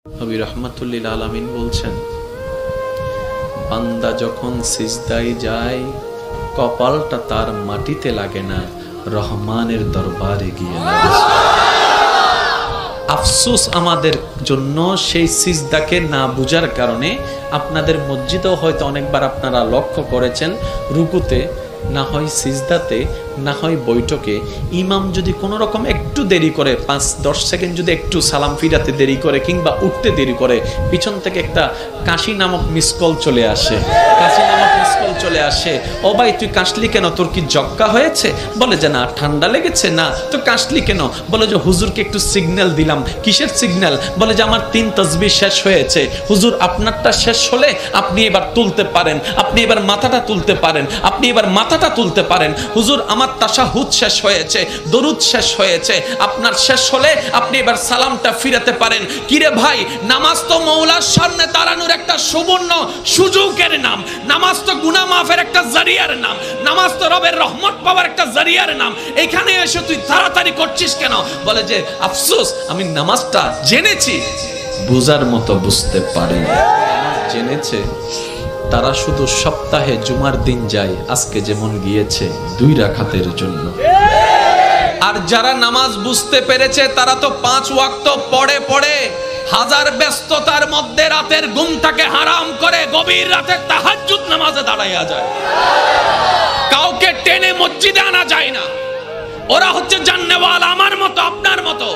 নবী রাহমাতুল্লিল আলামিন বলছেন, বান্দা যখন সিজদায় যায় কপালটা তার মাটিতে লাগে না, রহমানের দরবারে গিয়ে লাগে। আফসোস আমাদের জন্য সেই সিজদাকে না বুঝার কারণে। আপনাদের মসজিদেও হয়তো অনেকবার আপনারা লক্ষ্য করেছেন, রুকুতে না হয় সিজদাতে না হয় বৈঠকে ইমাম যদি কোনো রকম একটু দেরি করে, 5-10 সেকেন্ড যদি একটু সালাম ফিরাতে দেরি করে কিংবা উঠতে দেরি করে, পিছন থেকে একটা কাশি নামক মিসকল চলে আসে। ও ভাই তুই কাশলি কেন, তোর কি জক্কা হয়েছে? বলে যে না, ঠান্ডা লেগেছে। না তো কাশলি কেন? বলে যে হুজুরকে একটু সিগন্যাল দিলাম। কিসের সিগন্যাল? বলে যে আমার 3 তাসবিহ শেষ হয়েছে। হুজুর আপনারটা শেষ হলে আপনি এবার তুলতে পারেন, আপনি এবার মাথাটা তুলতে পারেন, আপনি এবার মাথাটা তুলতে পারেন। হুজুর আমার তাশাহুদ শেষ হয়েছে, দরুদ শেষ হয়েছে, আপনার শেষ হলে আপনি এবার সালামটা ফিরাতে পারেন। কিরে ভাই, নামাজ তো মওলার সামনে দাঁড়ানোর একটা সুবর্ণ সুযোগের নাম, নামাজ তো গুনাহ মাফের একটা জারিয়ার নাম, নামাজ তো রবের রহমত পাওয়ার একটা জারিয়ার নাম। এখানে এসে তুই তাড়াতাড়ি করছিস কেন? বলে যে আফসোস, আমি নামাজটা জেনেছি, বুঝার মতো বুঝতে পারিনি। জেনেছে তারা শুধু সপ্তাহে জুমার দিন যায়, আজকে যেমন গিয়েছে 2 রাকাতের জন্য। আর যারা নামাজ বুঝতে পেরেছে তারা তো 5 ওয়াক্ত পড়ে পড়ে হাজার ব্যস্ততার মধ্যে রাতের ঘুমটাকে হারাম করে গভীর রাতে তাহাজ্জুদ নামাজে দাঁড়াইয়া যায়। কাউকে টেনে মসজিদে আনা যায় না। ওরা হচ্ছে জান্নেওয়ালা, আমার মতো আপনার মতো।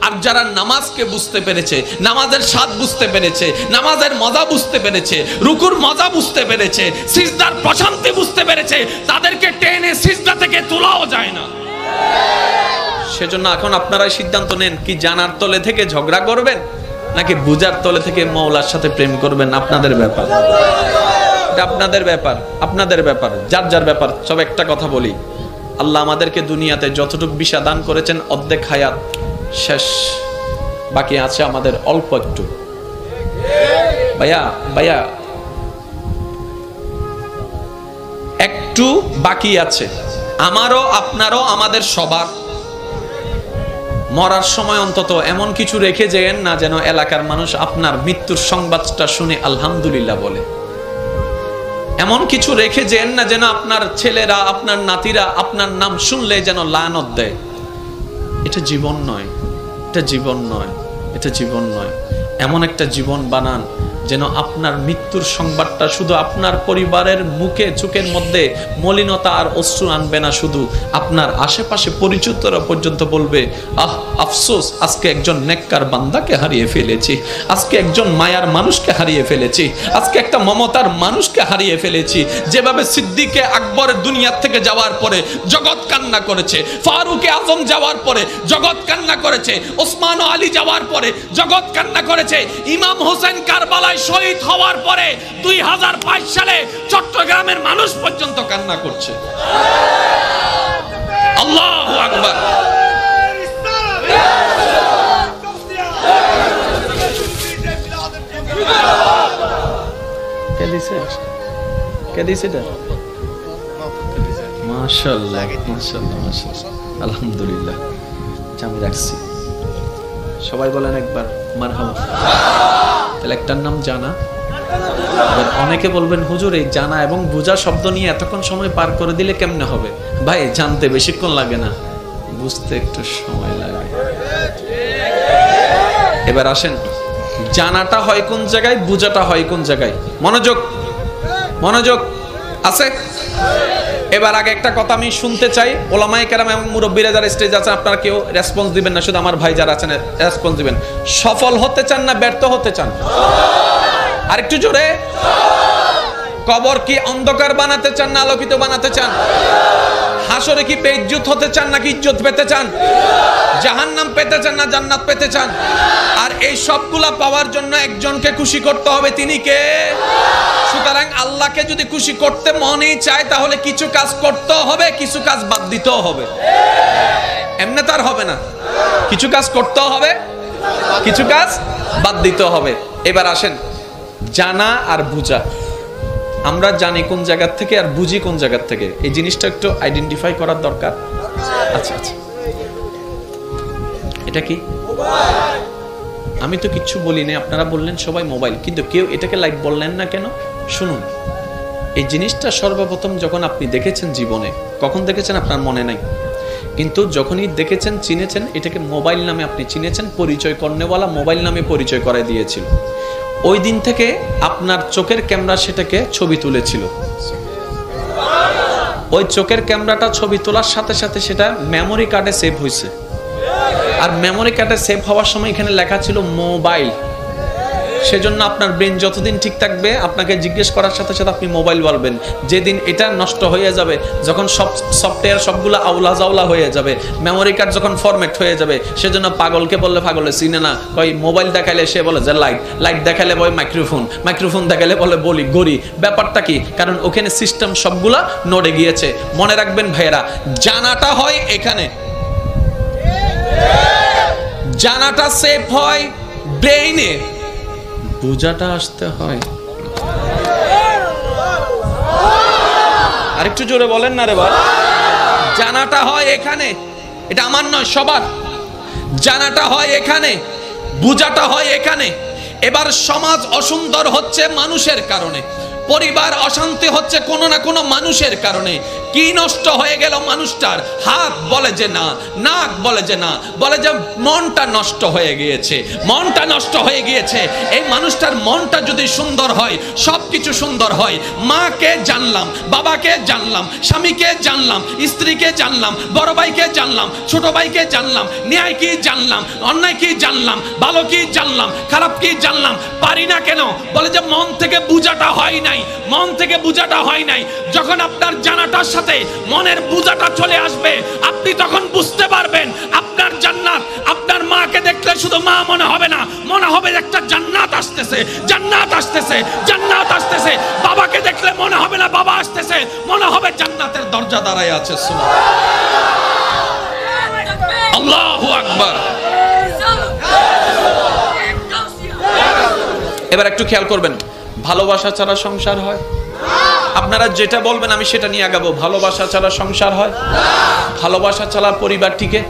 আর যারা নামাজকে বুঝতে পেরেছে, নামাজের স্বাদ বুঝতে পেরেছে, নামাজের মজা বুঝতে পেরেছে, রুকুর মজা বুঝতে পেরেছে, সিজদার প্রশান্তি বুঝতে পেরেছে, তাদেরকে টেনে সিজদা থেকে তোলাও যায় না। সেজন্য এখন আপনারাই সিদ্ধান্ত নেন, কি জানার তলে থেকে ঝগড়া করবেন নাকি বুঝার তলে থেকে মওলার সাথে প্রেম করবেন। আপনাদের ব্যাপার, এটা আপনাদের ব্যাপার, আপনাদের ব্যাপার, যার যার ব্যাপার। সব একটা কথা বলি, আল্লাহ আমাদেরকে দুনিয়াতে যতটুকু বিশা দান করেছেন, অর্ধেক হায়াত শেষ, বাকি আছে আমাদের অল্প একটু। ভাইয়া একটু বাকি আছে, আমারও আপনারও, আমাদের সবার। মরার সময় অন্তত এমন কিছু রেখে যেন না, যেন এলাকার মানুষ আপনার মৃত্যুর সংবাদটা শুনে আলহামদুলিল্লাহ বলে। এমন কিছু রেখে যেন না, যেন আপনার ছেলেরা, আপনার নাতিরা আপনার নাম শুনলে যেন লানত দেয়। এটা জীবন নয়, এটা জীবন নয়, এটা জীবন নয়। এমন একটা জীবন বানান যেন আপনার মৃত্যুর সংবাদটা শুধু আপনার পরিবারের মুখে, চোখের মধ্যে মলিনতা আর অশ্রু আনবে না, শুধু আপনার আশেপাশে পরিচিতরা পর্যন্ত বলবে, আহ আফসোস, আজকে একজন নেককার বান্দাকে হারিয়ে ফেলেছি, আজকে একজন মায়ার মানুষকে হারিয়ে ফেলেছি, আজকে একটা মমতার মানুষকে হারিয়ে ফেলেছি। যেভাবে সিদ্দিকে আকবর দুনিয়া থেকে যাওয়ার পরে জগৎ কান্না করেছে, ফারুকে আজম যাওয়ার পরে জগৎ কান্না করেছে, ওসমান ও আলী যাওয়ার পরে জগৎ কান্না করেছে, ইমাম হোসেন কারবালায় শহীদ হওয়ার পরে 2022 সালে চট্টগ্রামের মানুষ পর্যন্ত কান্না করছে। আল্লাহু আকবার। মাশাআল্লাহ, মাশাআল্লাহ, মাশাআল্লাহ, আলহামদুলিল্লাহ। আমি রাখছি, সবাই বলেন একবার মারহাবা। তাহলে একটার নাম জানা। অনেকে বলবেন, হুজুর এই জানা এবং বুঝা শব্দ নিয়ে এতক্ষণ সময় পার করে দিলে কেমনে হবে? ভাই, জানতে বেশিক্ষণ লাগে না, বুঝতে একটু সময় লাগে। এবার আসেন, জানাটা হয় কোন জায়গায়, বুঝাটা হয় কোন জায়গায়। মনোযোগ, মনোযোগ আছে। এবার আগে একটা কথা আমি শুনতে চাই, ওলামায়ে কেরাম এবং মুরব্বীরা যারা স্টেজ আছে, আপনারা কেউ রেসপন্স দিবেন না, শুধু আমার ভাই যারা আছেন রেসপন্স দিবেন। সফল হতে চান না ব্যর্থ হতে চান? আরেকটু জোরে। কবর কি অন্ধকার বানাতে চান না আলোকিত বানাতে চান? হাসরে কি বেইজ্জত হতে চান নাকি ইজ্জত পেতে চান? জাহান্নাম পেতে চান না জান্নাত পেতে চান? আর এই সবগুলা পাওয়ার জন্য একজনকে খুশি করতে হবে, তিনি কে? সুতরাং আল্লাহকে যদি খুশি করতে মনেই চায়, তাহলে কিছু কাজ করতে হবে, কিছু কাজ বাদ দিতেও হবে। এমনি তার হবে না, কিছু কাজ করতে হবে, কিছু কাজ বাদ দিতে হবে। এবার আসেন, জানা আর বুঝা। আমরা জানি কোন জায়গা থেকে আর বুঝি কোন জায়গা থেকে, এই জিনিসটা একটু আইডেন্টিফাই করার দরকার। আচ্ছা আচ্ছা, এটা কি? আমি তো কিচ্ছু বলি না, আপনারা বললেন সবাই মোবাইল, কিন্তু কেউ এটাকে লাইট বললেন না কেন? শুনুন, এই জিনিসটা সর্বপ্রথম যখন আপনি দেখেছেন জীবনে, কখন দেখেছেন আপনার মনে নাই, কিন্তু যখনই দেখেছেন, চিনেছেন, এটাকে মোবাইল নামে আপনি চিনেছেন, পরিচয় করনেওয়ালা মোবাইল নামে পরিচয় করে দিয়েছিল। ওই দিন থেকে আপনার চোখের ক্যামেরা সেটাকে ছবি তুলেছিল। ওই চোখের ক্যামেরাটা ছবি তোলার সাথে সাথে সেটা মেমোরি কার্ডে সেভ হয়েছে। আর মেমোরি কার্ডে সেভ হওয়ার সময় এখানে লেখা ছিল মোবাইল। সেজন্য আপনার ব্রেন যতদিন ঠিক থাকবে, আপনাকে জিজ্ঞেস করার সাথে সাথে আপনি মোবাইল বলবেন। যেদিন এটা নষ্ট হয়ে যাবে, যখন সব সফটওয়্যার সবগুলো আউলা জাউলা হয়ে যাবে, মেমোরি কার্ড যখন ফরম্যাট হয়ে যাবে, সেজন্য পাগলকে বললে পাগলে চিনে না, কই মোবাইল দেখাইলে সে বলে যে লাইট, লাইট দেখাইলে বলে মাইক্রোফোন, মাইক্রোফোন দেখাইলে বলে বলি গড়ি। ব্যাপারটা কি? কারণ ওখানে সিস্টেম সবগুলা নড়ে গিয়েছে। মনে রাখবেন ভাইয়েরা, জানাটা হয় এখানে, জানাটা সেভ হয় ব্রেইনে, বুঝাটা আসতে হয়। আরেকটু জোরে বলেন না রে ভাই। জানাটা হয় এখানে, এটা আমার নয়, সবার। জানাটা হয় এখানে, বুঝাটা হয় এখানে। এবার সমাজ অসুন্দর হচ্ছে মানুষের কারণে, পরিবার অশান্তি হচ্ছে কোনো না কোনো মানুষের কারণে। কি নষ্ট হয়ে গেল মানুষটার? হাত বলে যে না, নাক বলে যে না, বলে যে মনটা নষ্ট হয়ে গিয়েছে, মনটা নষ্ট হয়ে গিয়েছে। এই মানুষটার মনটা যদি সুন্দর হয়, সবকিছু সুন্দর হয়। মাকে জানলাম, বাবাকে জানলাম, স্বামীকে জানলাম, স্ত্রীকে জানলাম, বড় ভাইকে জানলাম, ছোট ভাইকে জানলাম, ন্যায় কি জানলাম, অন্যায় কি জানলাম, ভালো কি জানলাম, খারাপ কি জানলাম। পারি না কেন? বলে যে মন থেকে বুঝাটা হয় নাই, মন থেকে বুঝাটা হয় নাই। যখন আপনার জানাটার সাথে মনের বুঝাটা চলে আসবে, আপনি তখন বুঝতে পারবেন আপনার জান্নাত। আপনার মাকে দেখলে শুধু মা মনে হবে না, মনে হবে একটা জান্নাত আসতেছে, জান্নাত আসতেছে, জান্নাত আসতেছে। বাবাকে দেখলে মনে হবে না বাবা আসতেছে, মনে হবে জান্নাতের দরজা দাঁড়ায় আছে। সুবহানাল্লাহ, আল্লাহু আকবার। এবার একটু খেয়াল করবেন, ভালোবাসা ছাড়া সংসার হয়? আপনারা যেটা বলবেন আমি সেটা নিয়ে আগাবো। ভালোবাসা ছাড়া সংসার হয়? ভালোবাসা ছাড়া পরিবার টিকে?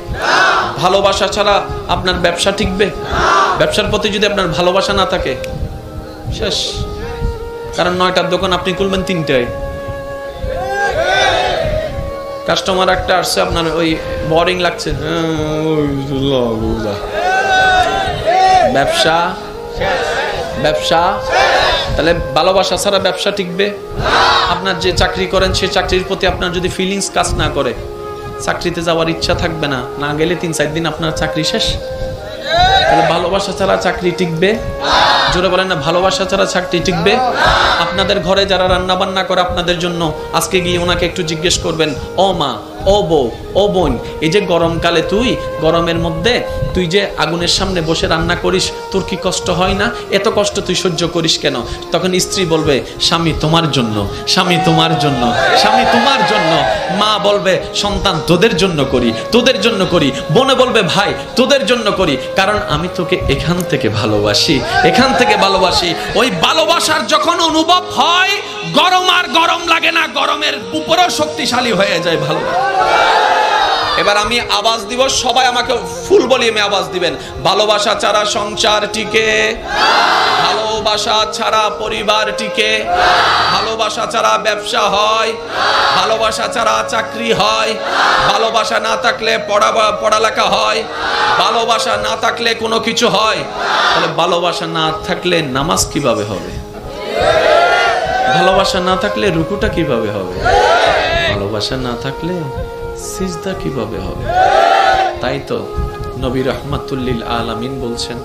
ভালোবাসা ছাড়া আপনার ব্যবসা টিকবে? ব্যবসার প্রতি যদি আপনার ভালোবাসা না থাকে, শেষ। কারণ 9টার দোকান আপনি খুলবেন 3টায়, কাস্টমার একটা আসছে, আপনার ওই বোরিং লাগছে, ব্যবসা ব্যবসা। তাহলে ভালোবাসা ছাড়া ব্যবসা টিকবে? আপনার যে চাকরি করেন সে চাকরির প্রতি আপনার যদি ফিলিংস কাজ না করে, চাকরিতে যাওয়ার ইচ্ছা থাকবে না, না গেলে 3-4 দিন আপনার চাকরি শেষ। তাহলে ভালোবাসা ছাড়া চাকরি টিকবে? জোরে বলেন না, ভালোবাসা ছাড়া চাকরি টিকবে? আপনাদের ঘরে যারা রান্না বান্না করে আপনাদের জন্য, আজকে গিয়ে ওনাকে একটু জিজ্ঞেস করবেন, ও মা, ও বউ, ও বোন, এই যে গরমকালে তুই গরমের মধ্যে তুই যে আগুনের সামনে বসে রান্না করিস, তোর কি কষ্ট হয় না? এত কষ্ট তুই সহ্য করিস কেন? তখন স্ত্রী বলবে, স্বামী তোমার জন্য, স্বামী তোমার জন্য, স্বামী তোমার জন্য। মা বলবে, সন্তান তোদের জন্য করি, তোদের জন্য করি। বোনে বলবে, ভাই তোদের জন্য করি, কারণ আমি তোকে এখান থেকে ভালোবাসি, এখান থেকে ভালোবাসি। ওই ভালোবাসার যখন অনুভব হয়, গরম আর গরম লাগে না, গরমের উপরেও শক্তিশালী হয়ে যায় ভালোবাসা। এবার আমি আওয়াজ দিব, সবাই আমাকে ফুল ভলিউমে আওয়াজ দিবেন। ভালোবাসা ছাড়া সংসার টিকে, ভালোবাসা ছাড়া পরিবার টিকে, ভালোবাসা ছাড়া ব্যবসা হয়, ভালোবাসা ছাড়া চাকরি হয়, ভালোবাসা না থাকলে পড়ালেখা হয়, ভালোবাসা না থাকলে কোনো কিছু হয়। তাহলে ভালোবাসা না থাকলে নামাজ কিভাবে হবে? ভালোবাসা না থাকলে রুকুটা কিভাবে হবে? ভালোবাসা না থাকলে সিজদা কিভাবে হবে? তাই তো নবী রাহমাতুল লিল আলামিন বলছেন,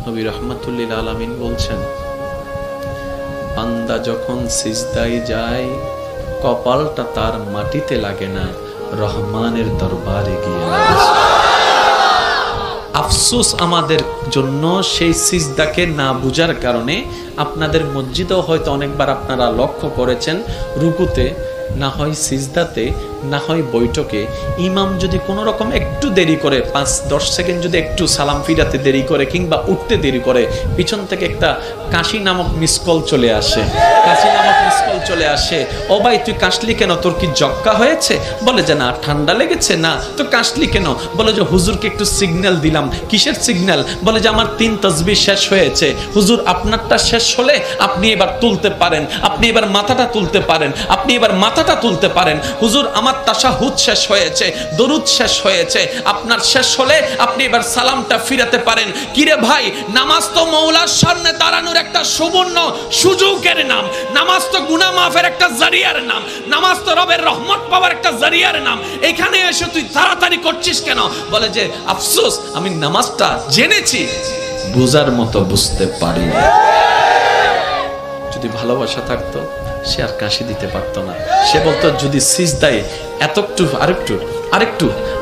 নবী রাহমাতুল লিল আলামিন বলছেন, বান্দা যখন সিজদায় যায়, কপালটা তার মাটিতে লাগে না, রহমানের দরবারে গিয়ে লাগে। আফসোস আমাদের জন্য সেই সিজদাকে না বুঝার কারণে। আপনাদের মসজিদেও হয়তো অনেকবার আপনারা লক্ষ্য করেছেন, রুকুতে না হয় সিজদাতে না হয় বৈঠকে ইমাম যদি কোনো রকম একটু দেরি করে 5-10 সেকেন্ড যদি একটু সালাম ফিরাতে দেরি করে কিংবা উঠতে দেরি করে, পিছন থেকে একটা কাশি নামক মিস কল চলে আসে, ও ভাই তুই কাশলি কেন, তোর কি জক্কা হয়েছে? বলে যে না ঠান্ডা লেগেছে। না তো কাশলি কেন? বলে যে হুজুরকে একটু সিগন্যাল দিলাম। কিসের সিগন্যাল? বলে যে আমার 3 তাসবিহ শেষ হয়েছে। হুজুর আপনারটা শেষ হলে আপনি এবার তুলতে পারেন, আপনি এবার মাথাটা তুলতে পারেন, আপনি এবার মাথাটা তুলতে পারেন। হুজুর আমার তাশাহুদ শেষ হয়েছে, দরুদ শেষ হয়েছে, আপনার শেষ হলে আপনি এবার সালামটা ফিরাতে পারেন। কিরে ভাই, নামাজ তো মওলার সামনে দাঁড়ানোর একটা সুবর্ণ সুযোগের নাম, নামাজ তো গুনাহ মাফের একটা জারিয়ার নাম, নামাজ তো রবের রহমত পাওয়ার একটা জারিয়ার নাম। এখানে এসে তুই তাড়াতাড়ি করছিস কেন? বলে যে আফসোস, আমি নামাজটা জেনেছি, বুঝার মতো বুঝতে পারি। যদি ভালোবাসা থাকতো সে আর কাশি দিতে পারতো না। সে বলতো যদি সিজদায় এতটুকু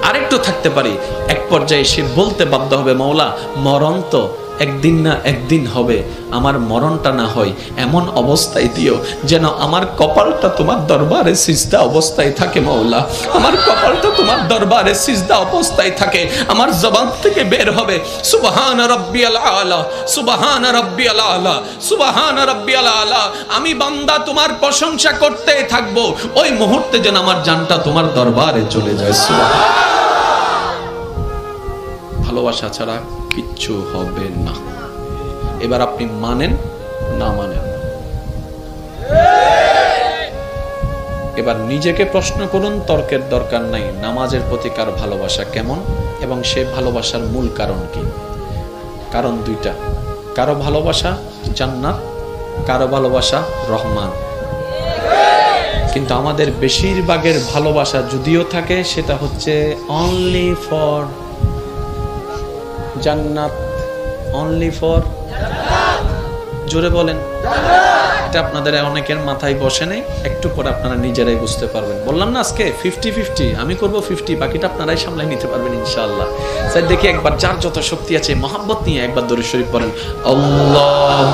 আরেকটু থাকতে পারি। এক পর্যায়ে সে বলতে বাধ্য হবে, মওলা মরণ তো একদিন না একদিন হবে, আমার মরণটা না হয় এমন অবস্থায় দিও যেন আমার কপালটা তোমার দরবারে সিজদা অবস্থায় থাকে। মওলা আমার কপালটা তোমার দরবারে সিজদা অবস্থায় থাকে। আমার জবান থেকে বের হবে সুবহান রাব্বিয়াল আলা, সুবহান রাব্বিয়াল আলা, সুবহান রাব্বিয়াল আলা। আমি বান্দা তোমার প্রশংসা করতেই থাকবো, ওই মুহূর্তে যেন আমার জানটা তোমার দরবারে চলে যায়। সুবহান। ভালোবাসা ছাড়া কিচ্ছু হবে না। এবার আপনি মানেন না মানেন, এবার নিজেকে প্রশ্ন করুন, তর্কের দরকার নাই। নামাজের প্রতি কার ভালোবাসা কেমন এবং সে ভালোবাসার মূল কারণ কি? কারণ দুইটা, কারো ভালোবাসা জান্নাত, কারো ভালোবাসা রহমান। কিন্তু আমাদের বেশিরভাগের ভালোবাসা যদিও থাকে সেটা হচ্ছে অনলি ফর জান্নাত, অনলি ফর, জোরে বলেন। এটা আপনাদের অনেকের মাথায় বসে নেই, একটু পরে আপনারা নিজেরাই বুঝতে পারবেন। বললাম না আজকে 50-50, আমি করব 50, বাকিটা আপনারাই সামলাই নিতে পারবেন ইনশাআল্লাহ। স্যার দেখি একবার যার যত শক্তি আছে মহব্বত নিয়ে একবার দরুদ শরীফ পড়েন। আল্লাহুম্মা